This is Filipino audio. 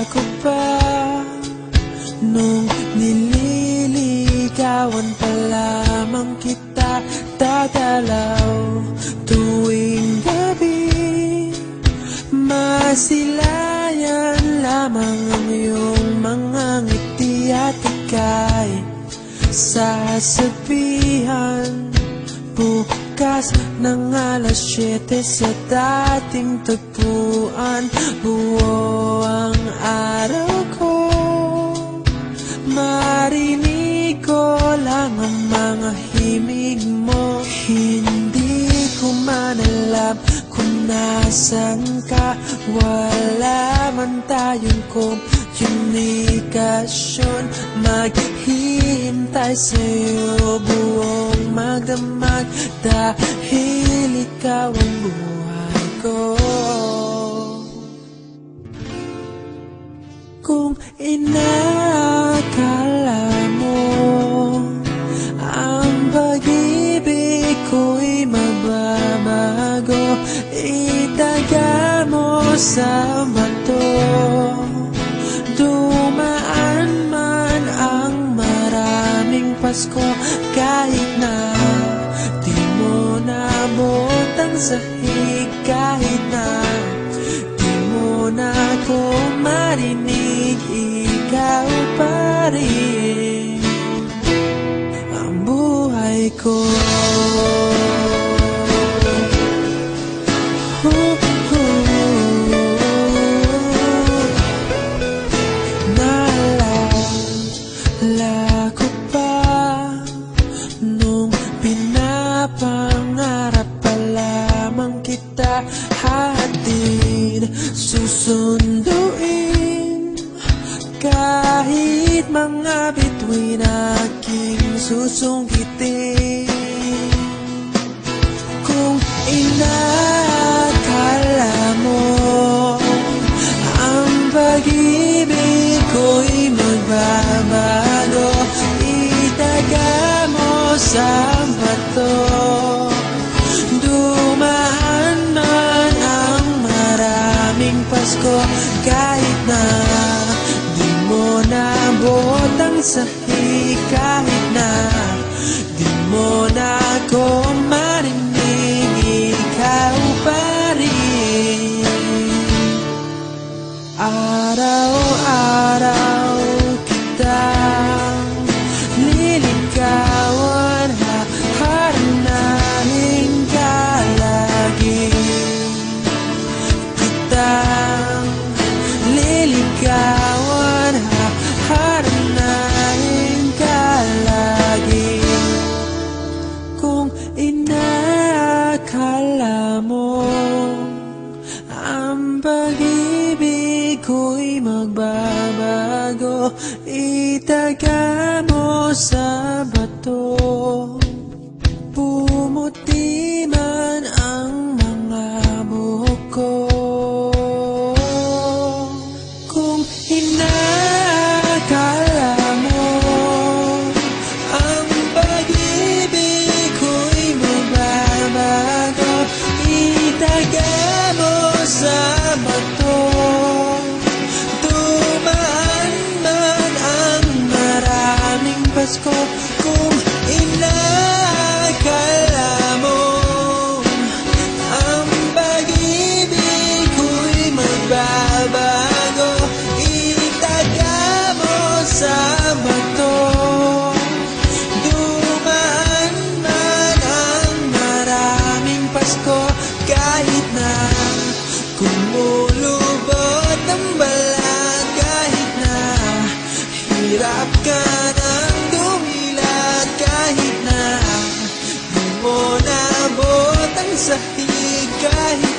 ko pa nung nililigawan pa lamang kita dadalaw tuwing gabi. Masilayan lamang ang iyong mga ngiti at ika'y sasabihan bukas ng alas 7 sa dating tagpuan. Buo ang araw ko, marinig ko lang ang mga himig mo. Hindi ko man alam kung nasan ka, wala man tayong komunikasyon. Maghihintay sa'yo buong magdamag dahil ikaw ang buhay ko. Kung inakala mo ang pag-ibig ko'y mababago, itaga mo sa bato. Dumaan man ang maraming Pasko, kahit na di mo naabot ang sahig, kahit na di mo na ako marinig, ikaw pa rin ang buhay ko. Naalala ko pa nung pinapangarap pa lamang kita, hatid susunduin kahit mga bituin aking susungkitin. Kung inakala mo ang pag-ibig ko'y magbabago, itaga mo sa bato. Dumaan man ang maraming Pasko, kahit na di mo naabot ang sahig, kahit na di mo na ako marinig, ikaw pa rin. Araw-araw kitang liligawan, haharanahin ka lagi. Kitang liligawan, haharanahin ka lagi. Kung inakala mo ang pag-ibig ko'y magbabago, itaga mo sa bato. Pumuti man ang mga buhok ko. Kung inakala mo ang pag-ibig ko'y magbabago, itaga mo sa bato. Dumaan man ang maraming Pasko, kung inakala mo ang pag-ibig ko'y magbabago, itaga mo sa bato. Dumaan man ang maraming Pasko, kahit na kumulubot ang balat, kahit na hirap ka ng dumilat, kahit na di mo naabot ang sahig, kahit